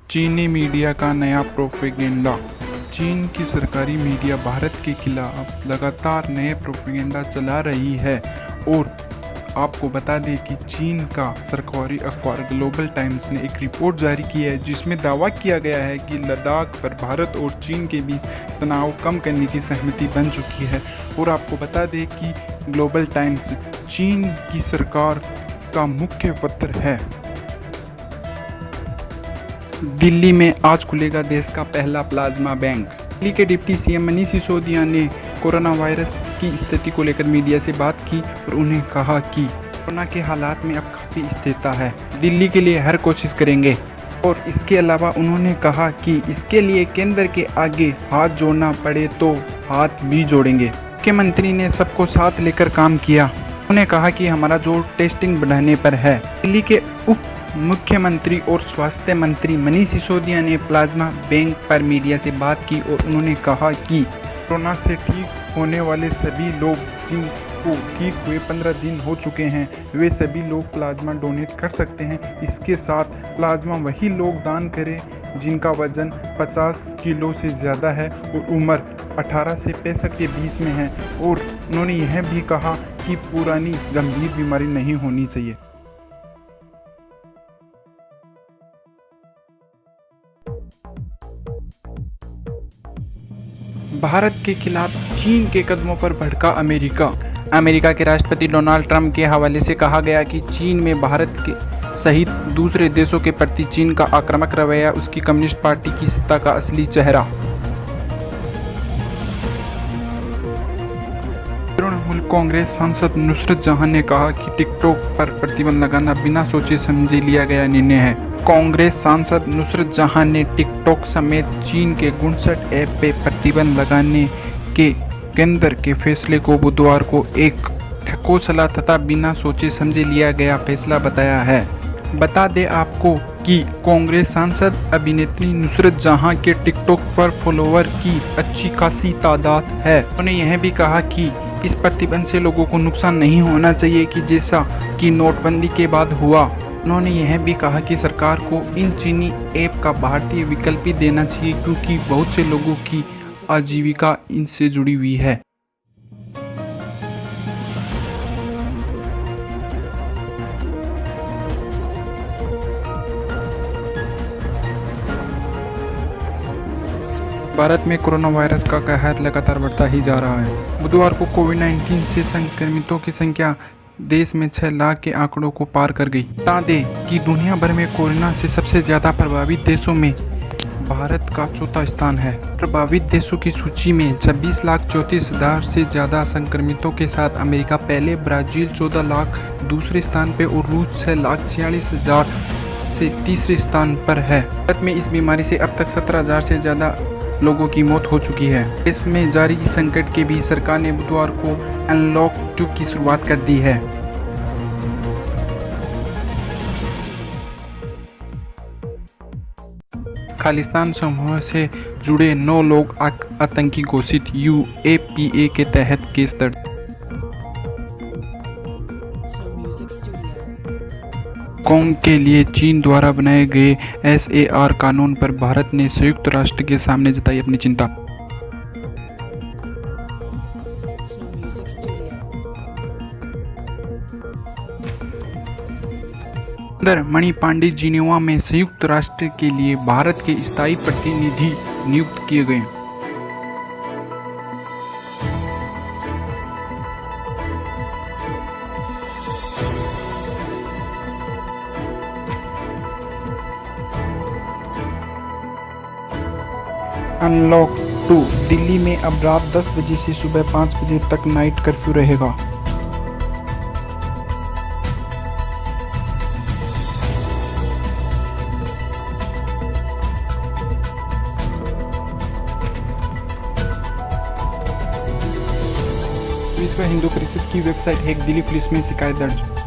चीनी मीडिया का नया प्रोपेगेंडा। चीन की सरकारी मीडिया भारत के खिलाफ लगातार नए प्रोपेगेंडा चला रही है और आपको बता दें कि चीन का सरकारी अखबार ग्लोबल टाइम्स ने एक रिपोर्ट जारी की है जिसमें दावा किया गया है कि लद्दाख पर भारत और चीन के बीच तनाव कम करने की सहमति बन चुकी है। और आपको बता दें कि ग्लोबल टाइम्स चीन की सरकार का मुख्य पत्र है। दिल्ली में आज खुलेगा देश का पहला प्लाज्मा बैंक। दिल्ली के डिप्टी सीएम मनीष सिसोदिया ने कोरोना वायरस की स्थिति को लेकर मीडिया से बात की और उन्हें कहा कि कोरोना के हालात में अब काफ़ी स्थिरता है, दिल्ली के लिए हर कोशिश करेंगे। और इसके अलावा उन्होंने कहा कि इसके लिए केंद्र के आगे हाथ जोड़ना पड़े तो हाथ भी जोड़ेंगे। मुख्यमंत्री ने सबको साथ लेकर काम किया। उन्होंने कहा कि हमारा जोर टेस्टिंग बढ़ाने पर है। दिल्ली के उप मुख्यमंत्री और स्वास्थ्य मंत्री मनीष सिसोदिया ने प्लाज्मा बैंक पर मीडिया से बात की और उन्होंने कहा कि कोरोना से ठीक होने वाले सभी लोग जिनको ठीक हुए 15 दिन हो चुके हैं वे सभी लोग प्लाज्मा डोनेट कर सकते हैं। इसके साथ प्लाज्मा वही लोग दान करें जिनका वजन 50 किलो से ज़्यादा है और उम्र 18 से 65 के बीच में है। और उन्होंने यह भी कहा कि पुरानी गंभीर बीमारी नहीं होनी चाहिए। भारत के खिलाफ चीन के कदमों पर भड़का अमेरिका। अमेरिका के राष्ट्रपति डोनाल्ड ट्रंप के हवाले से कहा गया कि चीन में भारत के सहित दूसरे देशों के प्रति चीन का आक्रामक रवैया उसकी कम्युनिस्ट पार्टी की सत्ता का असली चेहरा। तृणमूल कांग्रेस सांसद नुसरत जहां ने कहा कि टिकटॉक पर प्रतिबंध लगाना बिना सोचे समझे लिया गया निर्णय है। कांग्रेस सांसद नुसरत जहां ने टिकटॉक समेत चीन के 59 ऐप पे प्रतिबंध लगाने के केंद्र के फैसले को बुधवार को एक ठकोसला तथा बिना सोचे समझे लिया गया फैसला बताया है। बता दें आपको कि कांग्रेस सांसद अभिनेत्री नुसरत जहां के टिकटॉक पर फॉलोवर की अच्छी खासी तादाद है। उन्होंने यह भी कहा कि इस प्रतिबंध से लोगों को नुकसान नहीं होना चाहिए कि जैसा कि नोटबंदी के बाद हुआ। उन्होंने यह भी कहा कि सरकार को इन चीनी ऐप का भारतीय विकल्प भी देना चाहिए क्योंकि बहुत से लोगों की आजीविका इनसे जुड़ी हुई है। भारत में कोरोना वायरस का कहर लगातार बढ़ता ही जा रहा है। बुधवार को कोविड-19 से संक्रमितों की संख्या देश में 6 लाख के आंकड़ों को पार कर गई। बता दें कि दुनिया भर में कोरोना से सबसे ज़्यादा प्रभावित देशों में भारत का चौथा स्थान है। प्रभावित देशों की सूची में 26,34,000 से ज़्यादा संक्रमितों के साथ अमेरिका पहले, ब्राज़ील 14 लाख दूसरे स्थान पर और रूस 6,46,000 से तीसरे स्थान पर है। भारत में इस बीमारी से अब तक 17,000 से ज़्यादा लोगों की मौत हो चुकी है। इसमें जारी संकट के बीच सरकार ने बुधवार को अनलॉक 2 की शुरुआत कर दी है। खालिस्तान समूह से जुड़े 9 लोग आतंकी घोषित, UAPA के तहत केस दर्ज। कांगो के लिए चीन द्वारा बनाए गए SAR कानून पर भारत ने संयुक्त राष्ट्र के सामने जताई अपनी चिंता। मणि पांडे जिनेवा में संयुक्त राष्ट्र के लिए भारत के स्थायी प्रतिनिधि नियुक्त किए गए। अनलॉक 2 दिल्ली में अब रात 10 बजे से सुबह 5 बजे तक नाइट कर्फ्यू रहेगा। विश्व हिंदू परिषद की वेबसाइट हैक, दिल्ली पुलिस में शिकायत दर्ज।